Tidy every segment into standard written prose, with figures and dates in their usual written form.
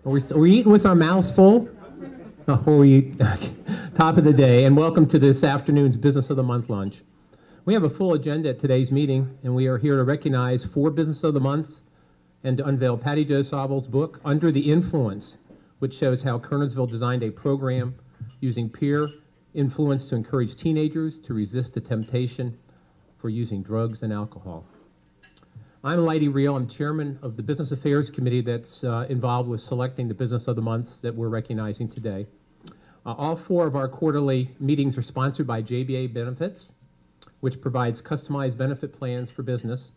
Are we eating with our mouths full? Before we eat, top of the day, and welcome to this afternoon's Business of the Month lunch. We have a full agenda at today's meeting, and we are here to recognize 4 Business of the Months and to unveil Patty Jo Sauvel's book, Under the Influence, which shows how Kernersville designed a program using peer influence to encourage teenagers to resist the temptation for using drugs and alcohol. I'm Lighty Reel. I'm chairman of the Business Affairs Committee that's involved with selecting the Business of the Months that we're recognizing today. All 4 of our quarterly meetings are sponsored by JBA Benefits, which provides customized benefit plans for business.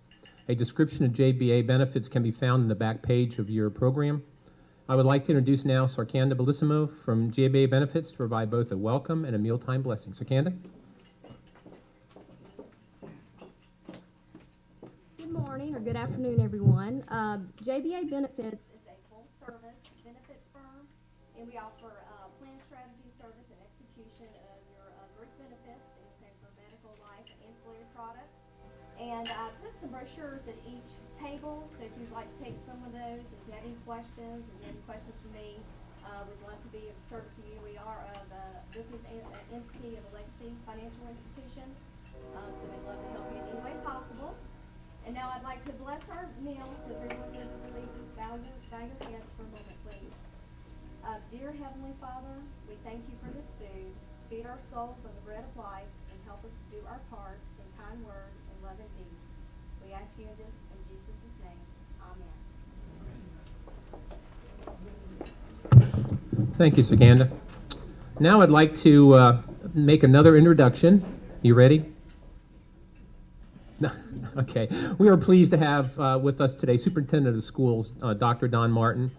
A description of JBA Benefits can be found in the back page of your program. I would like to introduce now Sarkanda Bellissimo from JBA Benefits to provide both a welcome and a mealtime blessing. Sarkanda? Good morning or good afternoon, everyone. JBA Benefits is a full-service benefits firm, and we offer plan strategy, service, and execution of your group benefits, anything for medical, life, and ancillary products. And I put some brochures at each table, so if you'd like to take some of those, if you have any questions, and any questions for me, we'd love to be of service to you. We are a business entity of a legacy financial institution, so we'd love to help you in any way possible. And now I'd like to bless our meal, so everyone would release bow your heads for a moment, please. Dear Heavenly Father, we thank you for this food. Feed our souls on the bread of life and help us to do our part in kind words and loving deeds. We ask you this in Jesus' name. Amen. Thank you, Sarkanda. Now I'd like to make another introduction. You ready? Okay. We are pleased to have with us today Superintendent of Schools, Dr. Don Martin.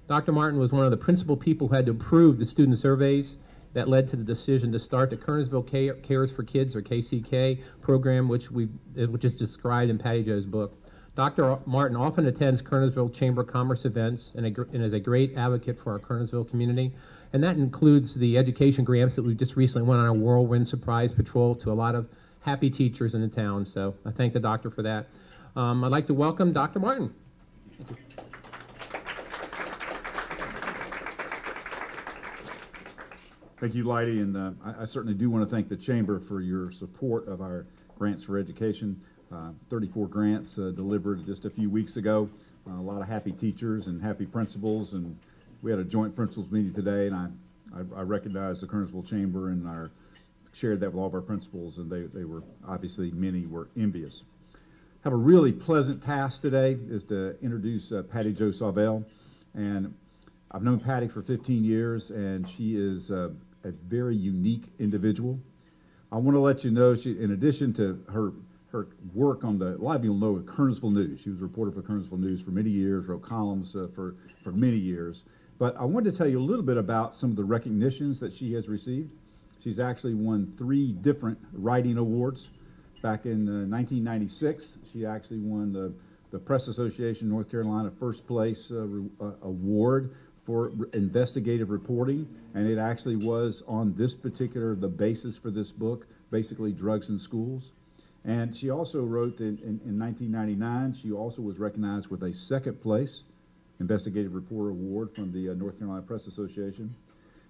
Dr. Martin was one of the principal people who had to approve the student surveys that led to the decision to start the Kernersville Cares for Kids, or KCK, program, which is described in Patty Jo's book. Dr. Martin often attends Kernersville Chamber of Commerce events and is a great advocate for our Kernersville community. And that includes the education grants that we just recently went on a whirlwind surprise patrol to a lot of happy teachers in the town, so I thank the doctor for that. I'd like to welcome Dr. Martin. Thank you. Thank you, Lighty, and I certainly do want to thank the Chamber for your support of our grants for education. 34 grants delivered just a few weeks ago. A lot of happy teachers and happy principals, and we had a joint principals meeting today, and I recognize the Kernersville Chamber and shared that with all of our principals, and they were obviously, many were envious. Have a really pleasant task today is to introduce Patty Jo Sauvel, and I've known Patty for 15 years, and she is a very unique individual. I want to let you know, in addition to her work on a lot of you will know Kernersville News. She was a reporter for Kernersville News for many years, wrote columns for many years. But I wanted to tell you a little bit about some of the recognitions that she has received. She's actually won 3 different writing awards. Back in 1996, she actually won the Press Association North Carolina First Place Award for investigative reporting, and it actually was on this the basis for this book, basically drugs in schools. And she also wrote in 1999, she also was recognized with a 2nd place investigative reporter award from the North Carolina Press Association.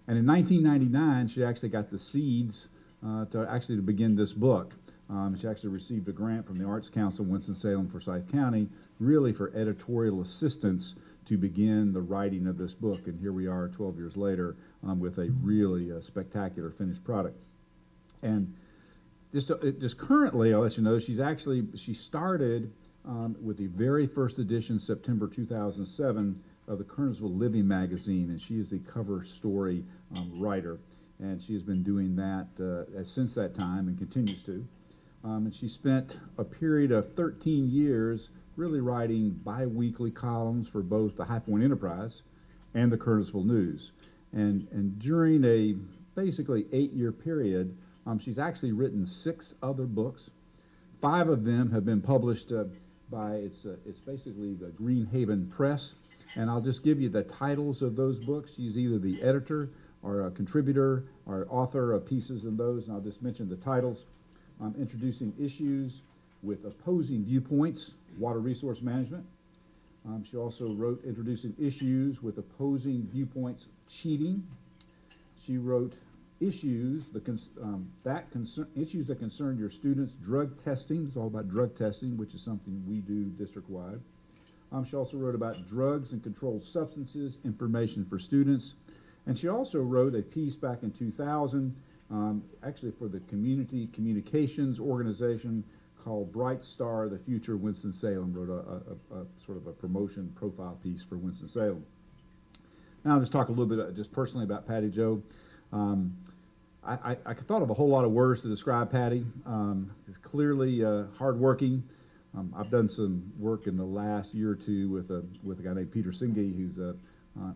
And in 1999, she actually got the seeds to begin this book. She actually received a grant from the Arts Council Winston-Salem Forsyth County, really for editorial assistance to begin the writing of this book. And here we are 12 years later with a really spectacular finished product. And just currently, I'll let you know, she started with the very first edition, September 2007, of the Kernersville Living magazine, and she is the cover story writer, and she has been doing that since that time and continues to. And she spent a period of 13 years really writing bi-weekly columns for both the High Point Enterprise and the Kernersville News. And during a basically 8-year period, she's actually written 6 other books. 5 of them have been published by, it's basically the Green Haven Press. And I'll just give you the titles of those books. She's either the editor or a contributor or author of pieces in those, and I'll just mention the titles. Introducing Issues with Opposing Viewpoints, Water Resource Management. She also wrote Introducing Issues with Opposing Viewpoints Cheating. She wrote Issues that concern your students' drug testing. It's all about drug testing, which is something we do district-wide. She also wrote about drugs and controlled substances, information for students. And she also wrote a piece back in 2000, actually for the Community Communications Organization, called Bright Star, the Future Winston-Salem, wrote a sort of a promotion profile piece for Winston-Salem. Now I'll just talk a little bit just personally about Patty Jo. I thought of a whole lot of words to describe Patty. She's clearly hardworking. I've done some work in the last year or two with a guy named Peter Singhi, who's a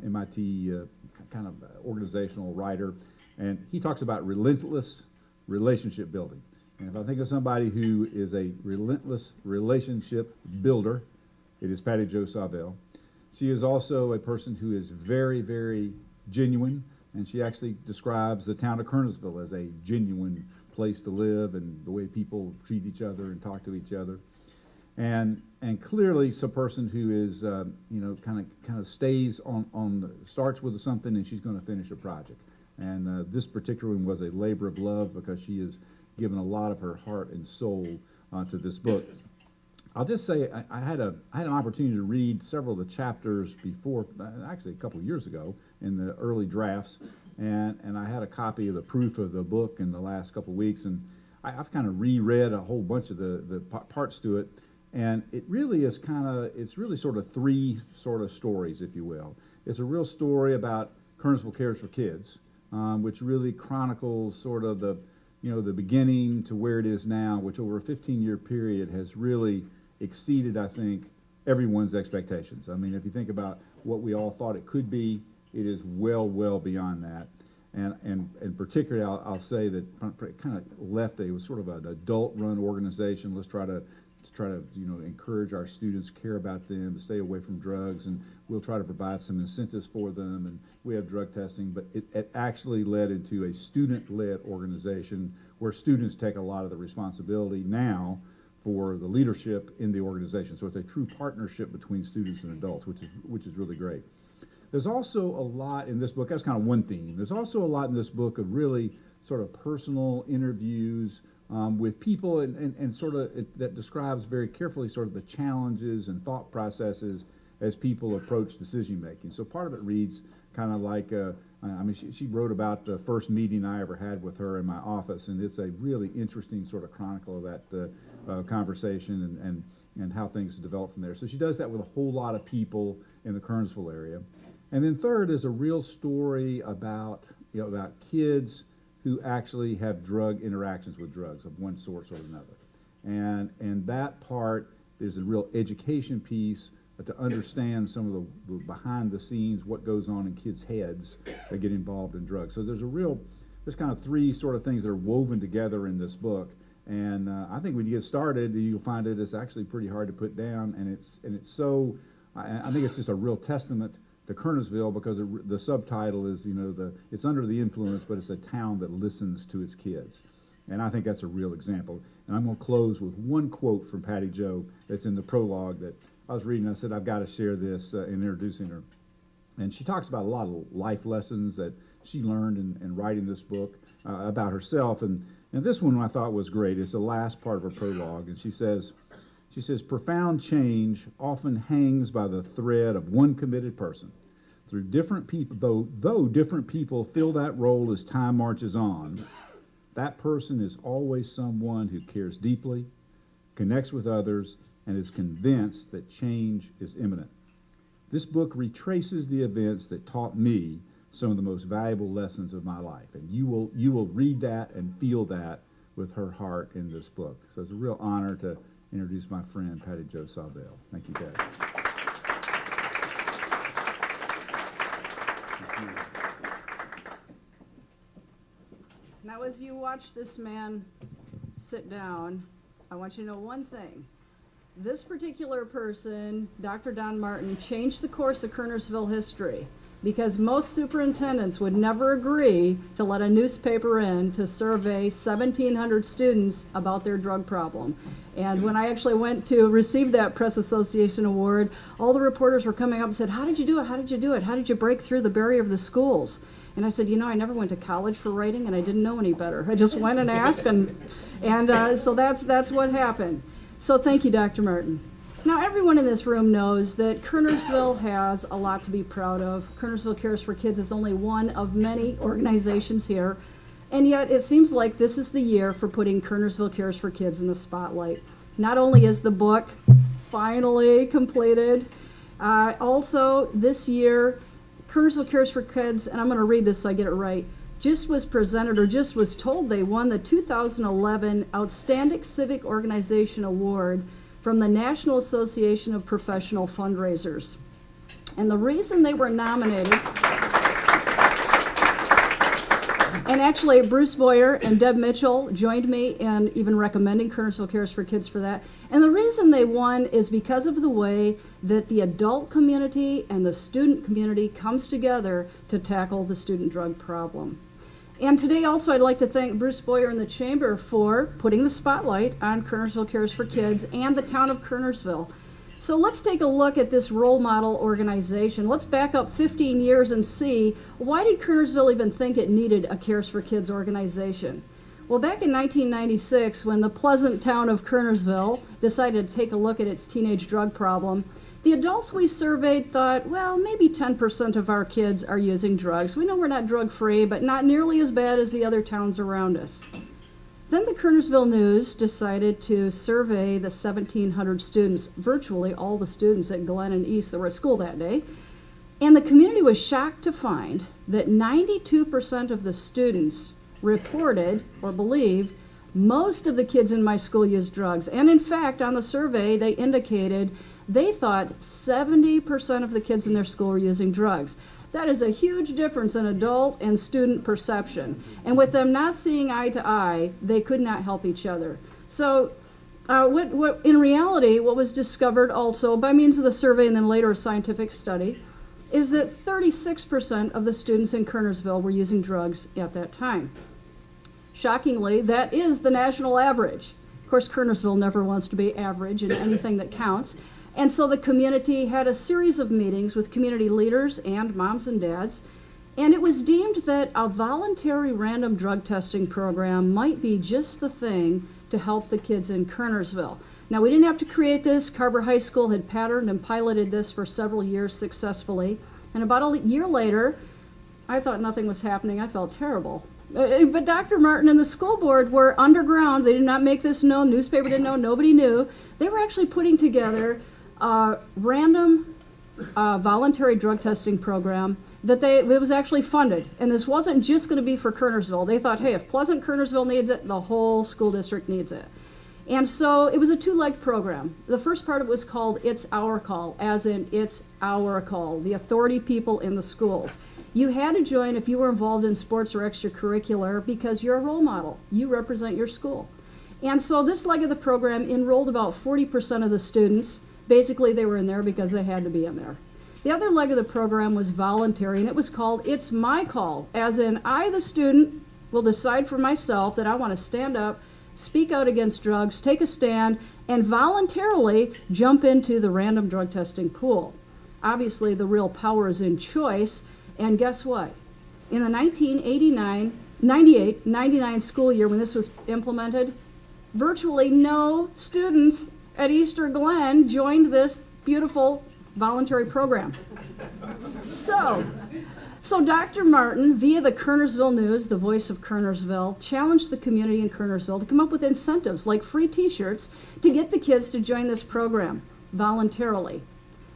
MIT kind of organizational writer, and he talks about relentless relationship building. And if I think of somebody who is a relentless relationship builder, it is Patty Jo Savelle. She is also a person who is very, very genuine, and she actually describes the town of Kernersville as a genuine place to live and the way people treat each other and talk to each other. And clearly, some person who is kind of stays starts with something and she's going to finish a project. And this particular one was a labor of love because she has given a lot of her heart and soul to this book. I'll just say I had an opportunity to read several of the chapters before, actually a couple of years ago, in the early drafts, and I had a copy of the proof of the book in the last couple of weeks, and I've kind of reread a whole bunch of the parts to it. And it really is it's really sort of three sort of stories, if you will. It's a real story about Kernersville Cares for Kids, which really chronicles sort of the beginning to where it is now, which over a 15-year period has really exceeded, I think, everyone's expectations. I mean, if you think about what we all thought it could be, it is well, well beyond that. And particularly, I'll say that it kind of left a sort of an adult-run organization. Let's try to encourage our students, care about them, to stay away from drugs, and we'll try to provide some incentives for them, and we have drug testing, but it actually led into a student-led organization where students take a lot of the responsibility now for the leadership in the organization. So it's a true partnership between students and adults, which is really great. There's also a lot in this book, that's kind of one theme. There's also a lot in this book of really sort of personal interviews with people and sort of that describes very carefully sort of the challenges and thought processes as people approach decision making. So part of it reads kind of like, she wrote about the first meeting I ever had with her in my office, and it's a really interesting sort of chronicle of that conversation and how things develop from there. So she does that with a whole lot of people in the Kernersville area. And then third is a real story about kids who actually have drug interactions with drugs of one source or another. And that part is a real education piece to understand some of the behind the scenes, what goes on in kids' heads that get involved in drugs. So there's kind of three sort of things that are woven together in this book. And I think when you get started, you'll find it's actually pretty hard to put down. And it's so, I think it's just a real testament to Kernersville because the subtitle is, it's under the influence, but it's a town that listens to its kids. And I think that's a real example. And I'm going to close with one quote from Patty Jo that's in the prologue that I was reading. I said, I've got to share this in introducing her. And she talks about a lot of life lessons that she learned in writing this book about herself. And this one I thought was great. It's the last part of her prologue. And she says, profound change often hangs by the thread of one committed person. Through different people, though different people fill that role as time marches on, that person is always someone who cares deeply, connects with others, and is convinced that change is imminent. This book retraces the events that taught me some of the most valuable lessons of my life, and you will read that and feel that with her heart in this book. So it's a real honor to introduce my friend Patty Jo Savelle. Thank you, Patty. Now, as you watch this man sit down, I want you to know one thing. This particular person, Dr. Don Martin, changed the course of Kernersville history. because most superintendents would never agree to let a newspaper in to survey 1,700 students about their drug problem. And when I actually went to receive that Press Association award, all the reporters were coming up and said, "How did you do it? How did you do it? How did you break through the barrier of the schools?" And I said, I never went to college for writing, and I didn't know any better. I just went and asked, and so that's what happened. So thank you, Dr. Martin. Now, everyone in this room knows that Kernersville has a lot to be proud of. Kernersville Cares for Kids is only one of many organizations here, and yet it seems like this is the year for putting Kernersville Cares for Kids in the spotlight. Not only is the book finally completed, also this year, Kernersville Cares for Kids, and I'm going to read this so I get it right, just was told they won the 2011 Outstanding Civic Organization Award from the National Association of Professional Fundraisers. And the reason they were nominated, and actually Bruce Boyer and Deb Mitchell joined me in even recommending Kernersville Cares for Kids for that. And the reason they won is because of the way that the adult community and the student community comes together to tackle the student drug problem. And today also I'd like to thank Bruce Boyer and the Chamber for putting the spotlight on Kernersville Cares for Kids and the town of Kernersville. So let's take a look at this role model organization. Let's back up 15 years and see, why did Kernersville even think it needed a Cares for Kids organization? Well, back in 1996, when the pleasant town of Kernersville decided to take a look at its teenage drug problem, the adults we surveyed thought, well, maybe 10% of our kids are using drugs. We know we're not drug-free, but not nearly as bad as the other towns around us. Then the Kernersville News decided to survey the 1,700 students, virtually all the students at Glen and East that were at school that day, and the community was shocked to find that 92% of the students reported or believed most of the kids in my school use drugs. And in fact, on the survey, they indicated they thought 70% of the kids in their school were using drugs. That is a huge difference in adult and student perception. And with them not seeing eye to eye, they could not help each other. So what in reality, what was discovered also by means of the survey and then later a scientific study, is that 36% of the students in Kernersville were using drugs at that time. Shockingly, that is the national average. Of course, Kernersville never wants to be average in anything that counts. And so the community had a series of meetings with community leaders and moms and dads, and it was deemed that a voluntary random drug testing program might be just the thing to help the kids in Kernersville. Now, we didn't have to create this. Carver High School had patterned and piloted this for several years successfully. And about a year later, I thought nothing was happening. I felt terrible. But Dr. Martin and the school board were underground. They did not make this known. Newspaper didn't know. Nobody knew. They were actually putting together a random voluntary drug testing program that it was actually funded. And this wasn't just going to be for Kernersville. They thought, hey, if Pleasant Kernersville needs it, the whole school district needs it. And so it was a two-legged program. The first part of it was called It's Our Call, as in It's Our Call, the authority people in the schools. You had to join if you were involved in sports or extracurricular because you're a role model. You represent your school. And so this leg of the program enrolled about 40% of the students. Basically, they were in there because they had to be in there. The other leg of the program was voluntary, and it was called It's My Call, as in I, the student, will decide for myself that I want to stand up, speak out against drugs, take a stand, and voluntarily jump into the random drug testing pool. Obviously, the real power is in choice, and guess what? In the 98-99 school year, when this was implemented, virtually no students at Easter Glen joined this beautiful voluntary program. So Dr. Martin, via the Kernersville News, the voice of Kernersville, challenged the community in Kernersville to come up with incentives like free t-shirts to get the kids to join this program voluntarily.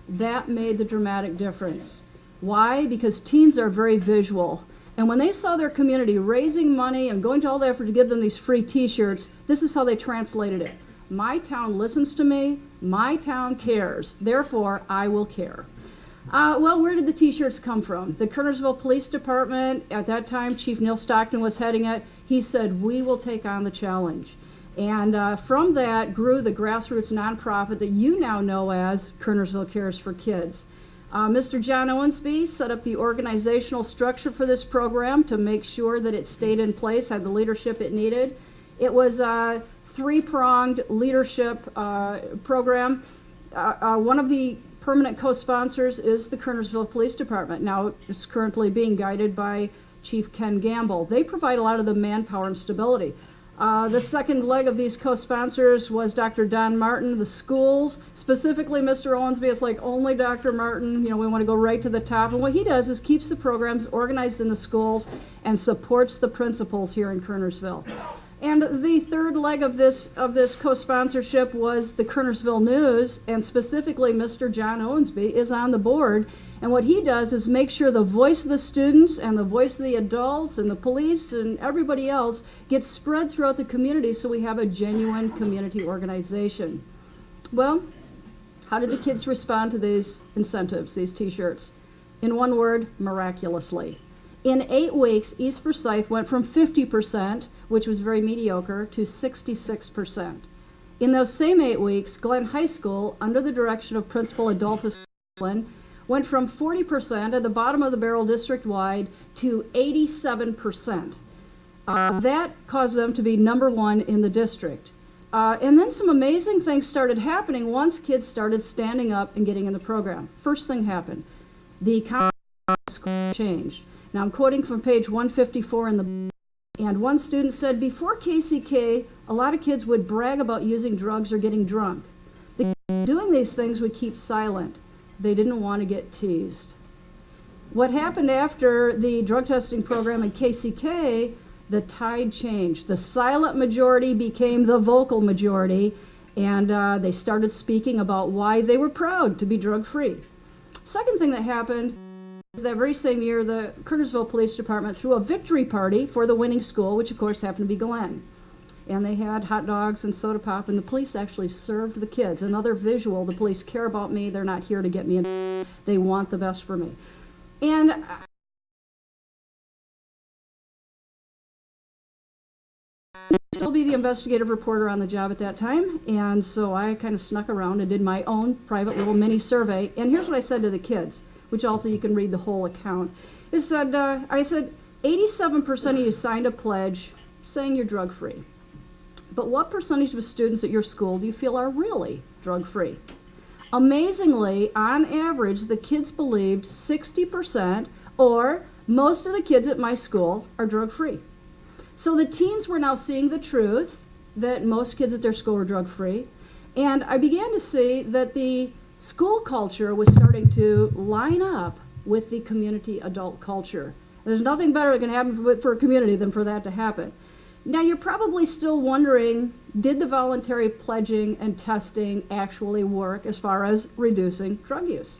That made the dramatic difference. Why? Because teens are very visual. And when they saw their community raising money and going to all the effort to give them these free t-shirts, this is how they translated it. My town listens to me. My town cares. Therefore, I will care. Well, where did the t-shirts come from? The Kernersville Police Department, at that time, Chief Neil Stockton was heading it. He said, we will take on the challenge. And from that grew the grassroots nonprofit that you now know as Kernersville Cares for Kids. Mr. John Owensby set up the organizational structure for this program to make sure that it stayed in place, had the leadership it needed. It was a three-pronged leadership program. One of the permanent co-sponsors is the Kernersville Police Department. Now it's currently being guided by Chief Ken Gamble. They provide a lot of the manpower and stability. The second leg of these co-sponsors was Dr. Don Martin, the schools, specifically Mr. Owensby. It's like only Dr. Martin, we want to go right to the top. And what he does is keeps the programs organized in the schools and supports the principals here in Kernersville. And the third leg of this co-sponsorship was the Kernersville News, and specifically Mr. John Owensby is on the board. And what he does is make sure the voice of the students and the voice of the adults and the police and everybody else gets spread throughout the community so we have a genuine community organization. Well, how did the kids respond to these incentives, these t-shirts? In one word, miraculously. In 8 weeks, East Forsyth went from 50%, which was very mediocre, to 66%. In those same 8 weeks, Glen High School, under the direction of Principal Adolphus Flynn, went from 40% at the bottom of the barrel district-wide to 87%. That caused them to be number one in the district. And then some amazing things started happening once kids started standing up and getting in the program. First thing happened, the economy changed. Now I'm quoting from page 154 in the book, and one student said, before KCK, a lot of kids would brag about using drugs or getting drunk. The kids doing these things would keep silent. They didn't want to get teased. What happened after the drug testing program in KCK, the tide changed. The silent majority became the vocal majority, and they started speaking about why they were proud to be drug-free. Second thing that happened is that very same year, the Kernersville Police Department threw a victory party for the winning school, which of course happened to be Glen. And they had hot dogs and soda pop, and the police actually served the kids. Another visual, the police care about me. They're not here to get me in. They want the best for me. And still be the investigative reporter on the job at that time, and so I kind of snuck around and did my own private little mini survey. And here's what I said to the kids, which also you can read the whole account. I said, 87% of you signed a pledge saying you're drug-free. But what percentage of students at your school do you feel are really drug-free? Amazingly, on average, the kids believed 60%, or most of the kids at my school, are drug-free. So the teens were now seeing the truth that most kids at their school were drug-free, and I began to see that the school culture was starting to line up with the community adult culture. There's nothing better that can happen for a community than for that to happen. Now, you're probably still wondering, did the voluntary pledging and testing actually work as far as reducing drug use?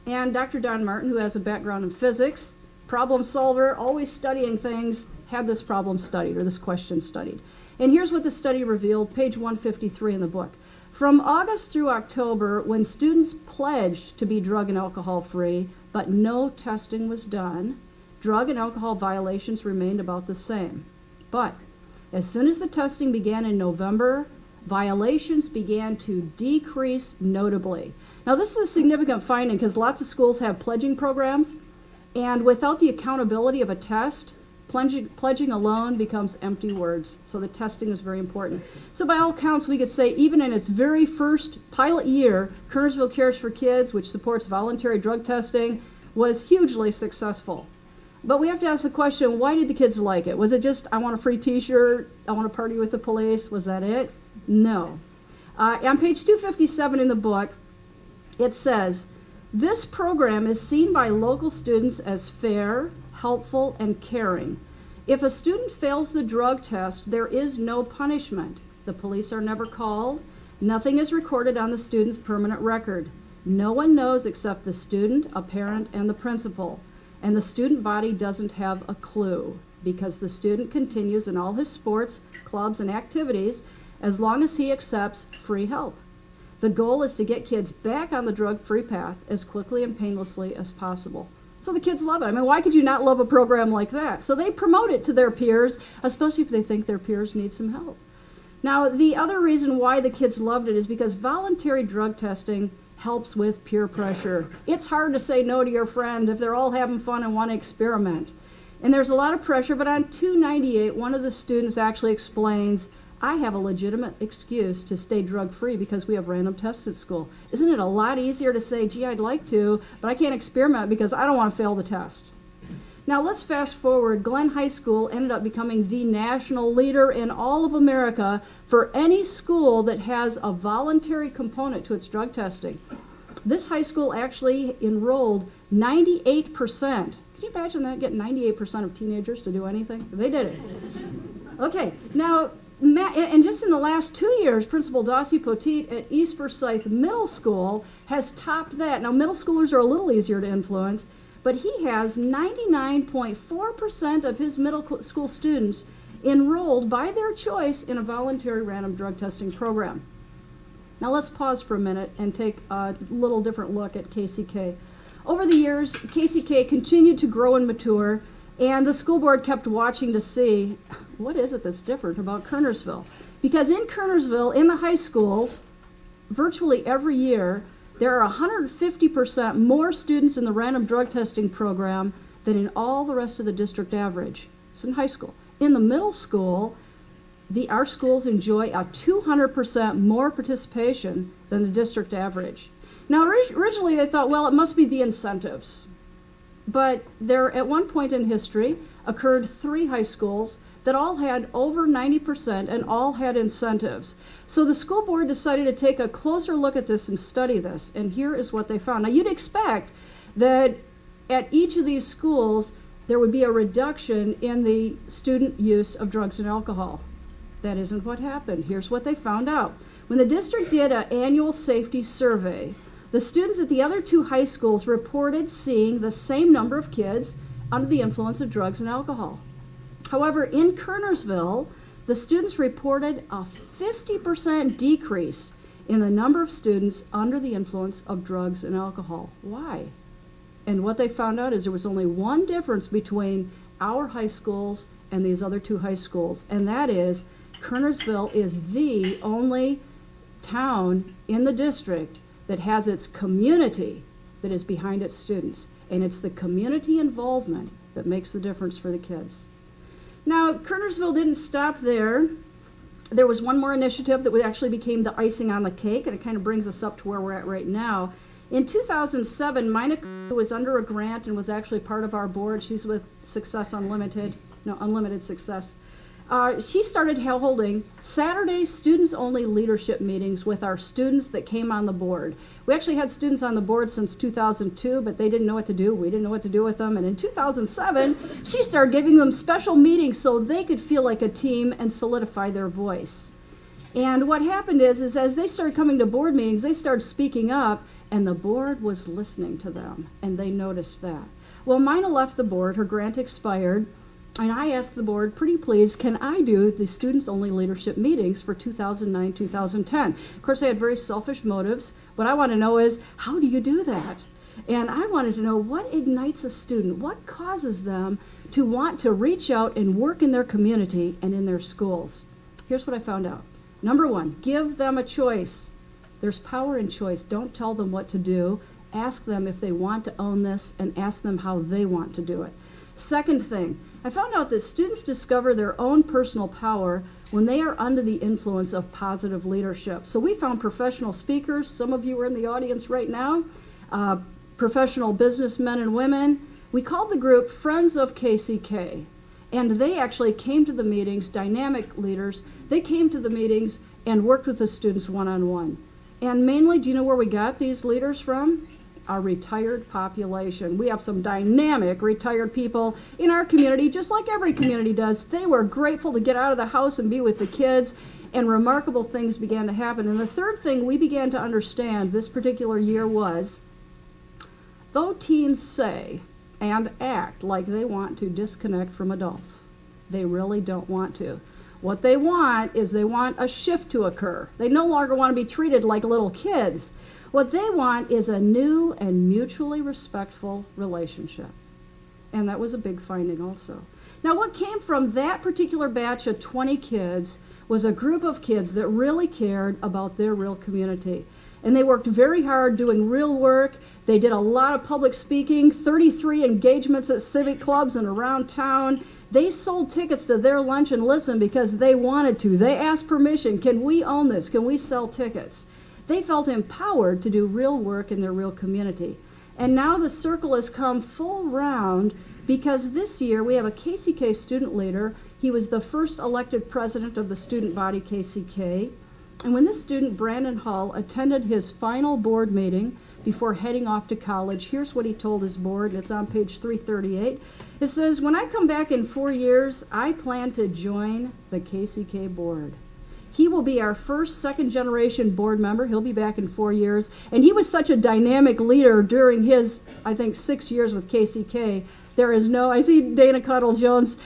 And Dr. Don Martin, who has a background in physics, problem solver, always studying things, had this problem studied, or this question studied. And here's what the study revealed, page 153 in the book. From August through October, when students pledged to be drug and alcohol free, but no testing was done, drug and alcohol violations remained about the same. But as soon as the testing began in November, violations began to decrease notably. Now, this is a significant finding because lots of schools have pledging programs, and without the accountability of a test, pledging alone becomes empty words. So the testing is very important. So by all counts, we could say even in its very first pilot year, Kernersville Cares for Kids, which supports voluntary drug testing, was hugely successful. But we have to ask the question, why did the kids like it? Was it just, I want a free t-shirt, I want to party with the police? Was that it? No. On page 257 in the book, it says, this program is seen by local students as fair, helpful, and caring. If a student fails the drug test, there is no punishment. The police are never called. Nothing is recorded on the student's permanent record. No one knows except the student, a parent, and the principal. And the student body doesn't have a clue because the student continues in all his sports, clubs, and activities as long as he accepts free help. The goal is to get kids back on the drug-free path as quickly and painlessly as possible. So the kids love it. I mean, why could you not love a program like that? So they promote it to their peers, especially if they think their peers need some help. Now, the other reason why the kids loved it is because voluntary drug testing helps with peer pressure. It's hard to say no to your friend if they're all having fun and want to experiment. And there's a lot of pressure, but on 298, one of the students actually explains, I have a legitimate excuse to stay drug-free because we have random tests at school. Isn't it a lot easier to say, gee, I'd like to, but I can't experiment because I don't want to fail the test? Now let's fast forward. Glenn High School ended up becoming the national leader in all of America for any school that has a voluntary component to its drug testing. This high school actually enrolled 98%. Can you imagine that, getting 98% of teenagers to do anything? They did it. Okay, now, and just in the last 2 years, Principal Dossie Poteet at East Forsyth Middle School has topped that. Now, middle schoolers are a little easier to influence, but he has 99.4% of his middle school students enrolled by their choice in a voluntary random drug testing program. Now let's pause for a minute and take a little different look at KCK. Over the years, KCK continued to grow and mature, and the school board kept watching to see what is it that's different about Kernersville. Because in Kernersville, in the high schools, virtually every year, there are 150% more students in the random drug testing program than in all the rest of the district average. It's in high school. In the middle school, our schools enjoy a 200% more participation than the district average. Now, originally they thought, well, it must be the incentives. But there, at one point in history, occurred 3 high schools that all had over 90% and all had incentives. So the school board decided to take a closer look at this and study this, and here is what they found. Now, you'd expect that at each of these schools there would be a reduction in the student use of drugs and alcohol. That isn't what happened. Here's what they found out. When the district did an annual safety survey, the students at the other 2 high schools reported seeing the same number of kids under the influence of drugs and alcohol. However, in Kernersville, the students reported a 50% decrease in the number of students under the influence of drugs and alcohol. Why? And what they found out is there was only one difference between our high schools and these other 2 high schools, and that is Kernersville is the only town in the district that has its community that is behind its students. And it's the community involvement that makes the difference for the kids. Now, Kernersville didn't stop there. There was one more initiative that actually became the icing on the cake, and it kind of brings us up to where we're at right now. In 2007, Mina was under a grant and was actually part of our board. She's with Unlimited Success. She started holding Saturday students-only leadership meetings with our students that came on the board. We actually had students on the board since 2002, but they didn't know what to do. We didn't know what to do with them. And in 2007, she started giving them special meetings so they could feel like a team and solidify their voice. And what happened is as they started coming to board meetings, they started speaking up, and the board was listening to them, and they noticed that. Well, Mina left the board. Her grant expired. And I asked the board, pretty please, can I do the students-only leadership meetings for 2009-2010? Of course, I had very selfish motives. What I want to know is, how do you do that? And I wanted to know what ignites a student, what causes them to want to reach out and work in their community and in their schools. Here's what I found out. Number 1, give them a choice. There's power in choice. Don't tell them what to do. Ask them if they want to own this, and ask them how they want to do it. Second thing, I found out that students discover their own personal power when they are under the influence of positive leadership. So we found professional speakers, some of you are in the audience right now, professional businessmen and women. We called the group Friends of KCK, and they actually came to the meetings, dynamic leaders. They came to the meetings and worked with the students one-on-one. And mainly, do you know where we got these leaders from? Our retired population. We have some dynamic retired people in our community, just like every community does. They were grateful to get out of the house and be with the kids, and remarkable things began to happen. And the third thing we began to understand this particular year was, though teens say and act like they want to disconnect from adults, they really don't want to. What they want is they want a shift to occur. They no longer want to be treated like little kids. What they want is a new and mutually respectful relationship. And that was a big finding also. Now, what came from that particular batch of 20 kids was a group of kids that really cared about their real community. And they worked very hard doing real work. They did a lot of public speaking, 33 engagements at civic clubs and around town. They sold tickets to their lunch and listen because they wanted to. They asked permission. Can we own this? Can we sell tickets? They felt empowered to do real work in their real community. And now the circle has come full round because this year we have a KCK student leader. He was the first elected president of the student body KCK. And when this student, Brandon Hull, attended his final board meeting before heading off to college, here's what he told his board, and it's on page 338. It says, when I come back in 4 years, I plan to join the KCK board. He will be our first second-generation board member. He'll be back in 4 years. And he was such a dynamic leader during his, I think, 6 years with KCK. I see Dana Cottle-Jones,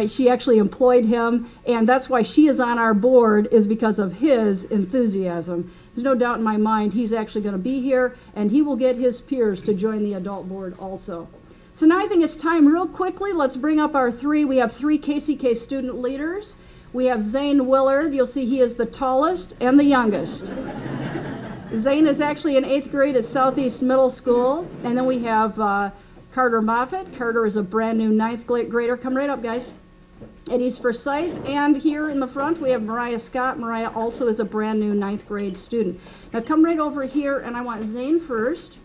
she actually employed him, and that's why she is on our board, is because of his enthusiasm. There's no doubt in my mind he's actually going to be here, and he will get his peers to join the adult board also. So now I think it's time, real quickly, let's bring up our three. We have three KCK student leaders. We have Zane Willard. You'll see he is the tallest and the youngest. Zane is actually in 8th grade at Southeast Middle School. And then we have Carter Moffitt. Carter is a brand new 9th grader. Come right up, guys. At East Forsyth. And here in the front we have Mariah Scott. Mariah also is a brand new 9th grade student. Now come right over here, and I want Zane first.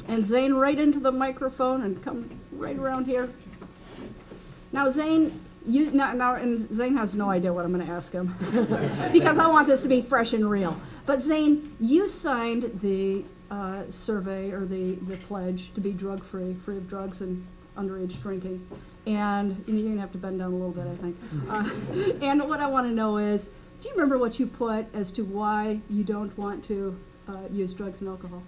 And Zane right into the microphone and come right around here. Now Zane, and Zane has no idea what I'm going to ask him because I want this to be fresh and real. But Zane, you signed the survey or the pledge to be drug-free, free of drugs and underage drinking. And you're going to have to bend down a little bit, I think. And what I want to know is, do you remember what you put as to why you don't want to use drugs and alcohol?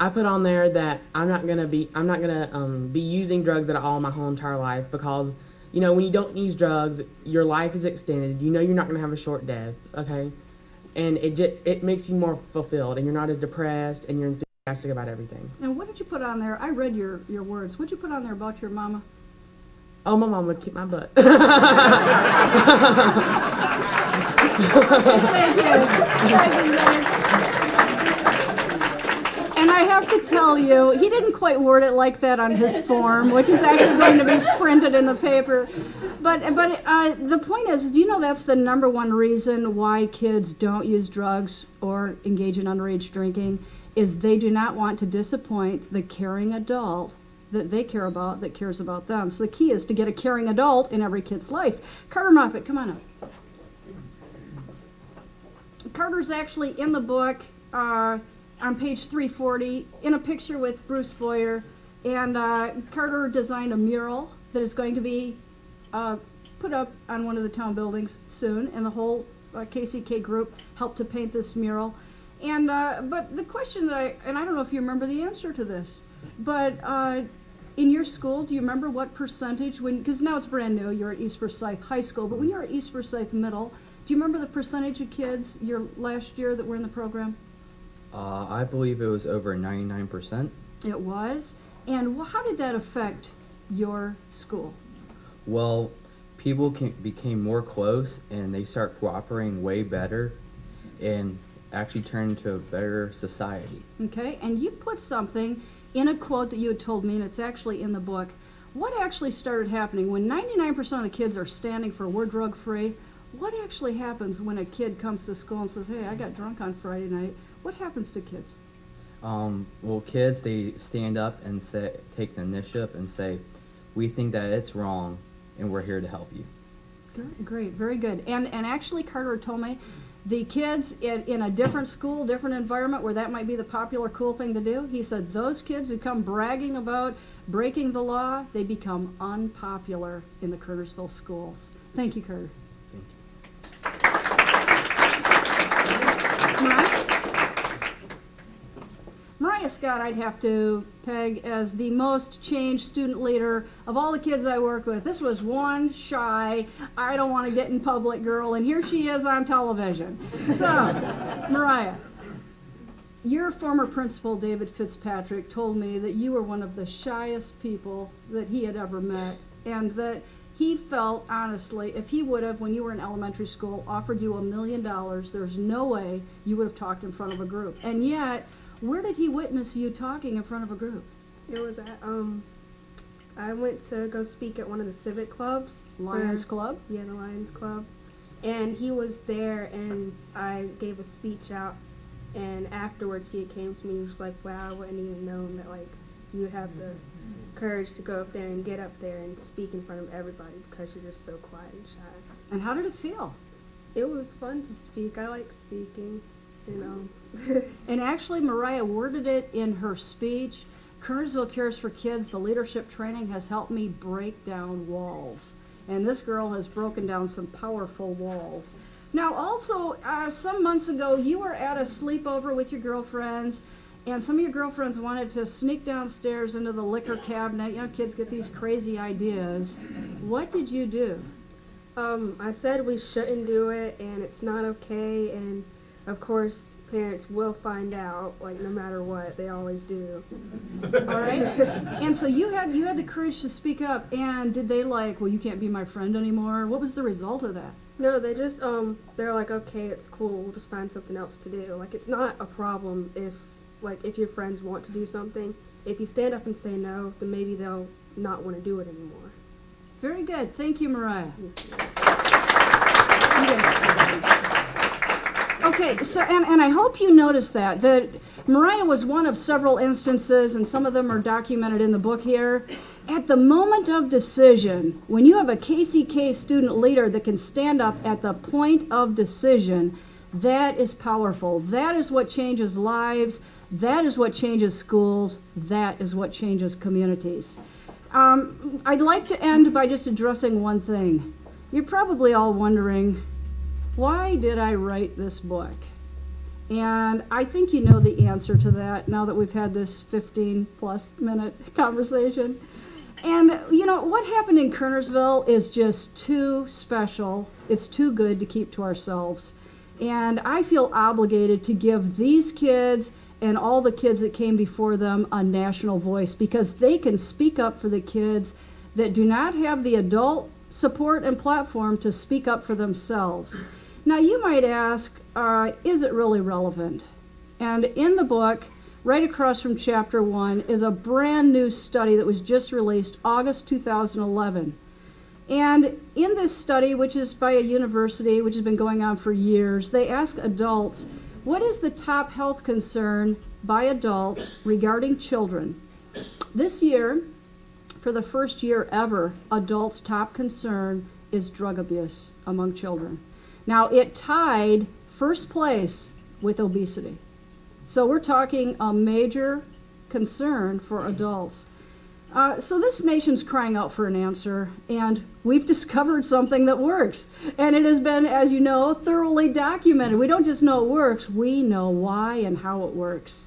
I put on there that I'm not gonna be using drugs at all my whole entire life because, you know, when you don't use drugs, your life is extended. You know you're not gonna have a short death, okay? And it makes you more fulfilled, and you're not as depressed, and you're enthusiastic about everything. And what did you put on there? I read your words. What did you put on there about your mama? Oh, my mom would kick my butt. Thank you. And I have to tell you, he didn't quite word it like that on his form, which is actually going to be printed in the paper. But the point is, do you know that's the number one reason why kids don't use drugs or engage in underage drinking, is they do not want to disappoint the caring adult that they care about, that cares about them. So the key is to get a caring adult in every kid's life. Carter Moffitt, come on up. Carter's actually in the book, on page 340, in a picture with Bruce Boyer, and Carter designed a mural that is going to be put up on one of the town buildings soon, and the whole KCK group helped to paint this mural. And but the question that I don't know if you remember the answer to this, but in your school, do you remember what percentage, because now it's brand new, you're at East Forsyth High School, but when you were at East Forsyth Middle, do you remember the percentage of kids your last year that were in the program? I believe it was over 99%. It was? And how did that affect your school? Well, people became more close, and they start cooperating way better and actually turned into a better society. Okay, and you put something in a quote that you had told me, and it's actually in the book. What actually started happening when 99% of the kids are standing for we're drug free? What actually happens when a kid comes to school and says, hey, I got drunk on Friday night? What happens to kids? Well, kids, they stand up and take the initiative and say, we think that it's wrong, and we're here to help you. Great, very good. And actually, Carter told me, the kids in a different school, different environment where that might be the popular, cool thing to do, he said those kids who come bragging about breaking the law, they become unpopular in the Curtisville schools. Thank you, Carter. Thank you. Mariah Scott, I'd have to peg as the most changed student leader of all the kids I work with. This was one shy, I don't want to get in public girl, and here she is on television. So, Mariah, your former principal, David Fitzpatrick, told me that you were one of the shyest people that he had ever met, and that He felt, honestly, if he would have, when you were in elementary school, offered you $1 million, there's no way you would have talked in front of a group. And yet, where did he witness you talking in front of a group? It was at, I went to go speak at one of the civic clubs. Lions Club? Yeah, the Lions Club. And he was there, and I gave a speech out, and afterwards he came to me and was like, wow, I wouldn't even known that, like, you have the courage to go up there and get up there and speak in front of everybody because you're just so quiet and shy. And how did it feel? It was fun to speak. I like speaking, you know. And actually, Mariah worded it in her speech. Kernersville Cares for Kids, the leadership training has helped me break down walls. And this girl has broken down some powerful walls. Now, also, some months ago, you were at a sleepover with your girlfriends, and some of your girlfriends wanted to sneak downstairs into the liquor cabinet. You know, kids get these crazy ideas. What did you do? I said we shouldn't do it, and it's not okay, and of course, parents will find out, like, no matter what, they always do. All right? And so you had the courage to speak up, and did they like, well, you can't be my friend anymore? What was the result of that? No, they just, they're like, okay, it's cool, we'll just find something else to do. Like, it's not a problem if your friends want to do something. If you stand up and say no, then maybe they'll not want to do it anymore. Very good. Thank you, Mariah. Okay, so, and I hope you noticed that Mariah was one of several instances, and some of them are documented in the book here. At the moment of decision, when you have a KCK student leader that can stand up at the point of decision, that is powerful. That is what changes lives. That is what changes schools. That is what changes communities. I'd like to end by just addressing one thing. You're probably all wondering, why did I write this book? And I think you know the answer to that now that we've had this 15-plus minute conversation. And, you know, what happened in Kernersville is just too special. It's too good to keep to ourselves. And I feel obligated to give these kids and all the kids that came before them a national voice, because they can speak up for the kids that do not have the adult support and platform to speak up for themselves. Now, you might ask, is it really relevant? And in the book, right across from chapter 1, is a brand new study that was just released August 2011. And in this study, which is by a university, which has been going on for years, they ask adults, what is the top health concern by adults regarding children? This year, for the first year ever, adults' top concern is drug abuse among children. Now, it tied first place with obesity. So we're talking a major concern for adults. So this nation's crying out for an answer, and we've discovered something that works. And it has been, as you know, thoroughly documented. We don't just know it works, we know why and how it works.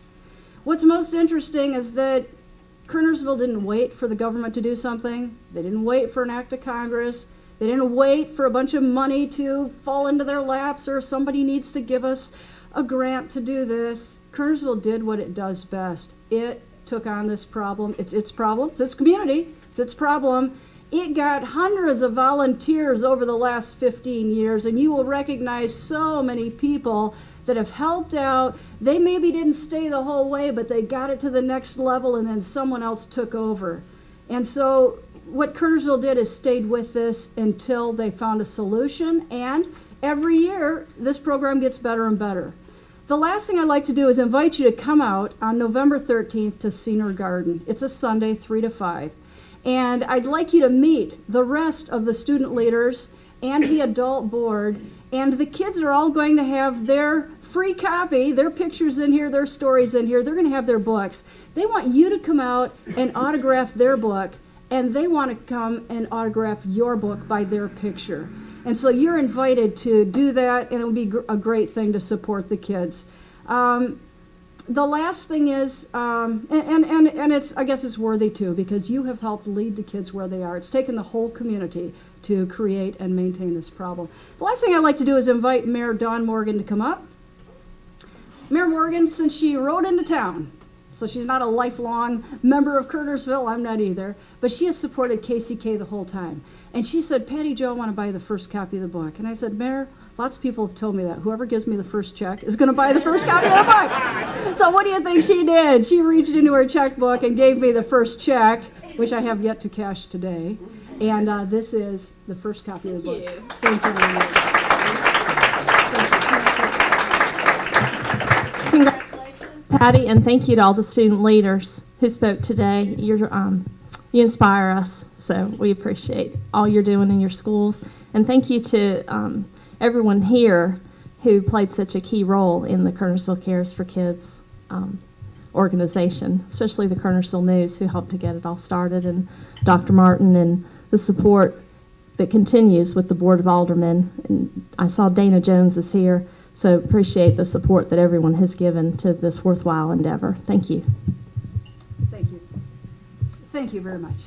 What's most interesting is that Kernersville didn't wait for the government to do something. They didn't wait for an act of Congress. They didn't wait for a bunch of money to fall into their laps, or somebody needs to give us a grant to do this. Kernersville did what it does best. It took on this problem. It's its problem. It's its community. It's its problem. It got hundreds of volunteers over the last 15 years, and you will recognize so many people that have helped out. They maybe didn't stay the whole way, but they got it to the next level, and then someone else took over. And so what Kernersville did is stayed with this until they found a solution, and every year this program gets better and better. The last thing I'd like to do is invite you to come out on November 13th to Senior Garden. It's a Sunday, 3 to 5. And I'd like you to meet the rest of the student leaders and the adult board. And the kids are all going to have their free copy, their pictures in here, their stories in here. They're going to have their books. They want you to come out and autograph their book, and they want to come and autograph your book by their picture. And so you're invited to do that, and it will be a great thing to support the kids. The last thing is, and it's, I guess it's worthy too, because you have helped lead the kids where they are. It's taken the whole community to create and maintain this problem. The last thing I'd like to do is invite Mayor Dawn Morgan to come up. Mayor Morgan, since she rode into town, so she's not a lifelong member of Kernersville, I'm not either, but she has supported KCK the whole time. And she said, Patty Jo, I want to buy the first copy of the book. And I said, Mayor, lots of people have told me that. Whoever gives me the first check is going to buy the first copy of the book. So what do you think she did? She reached into her checkbook and gave me the first check, which I have yet to cash today. And this is the first copy of the book. Thank you very much. Congratulations, Patty, and thank you to all the student leaders who spoke today. You inspire us, so we appreciate all you're doing in your schools. And thank you to everyone here who played such a key role in the Kernersville Cares for Kids organization, especially the Kernersville News, who helped to get it all started, and Dr. Martin, and the support that continues with the Board of Aldermen. And I saw Dana Jones is here, so appreciate the support that everyone has given to this worthwhile endeavor. Thank you. Thank you. Thank you very much.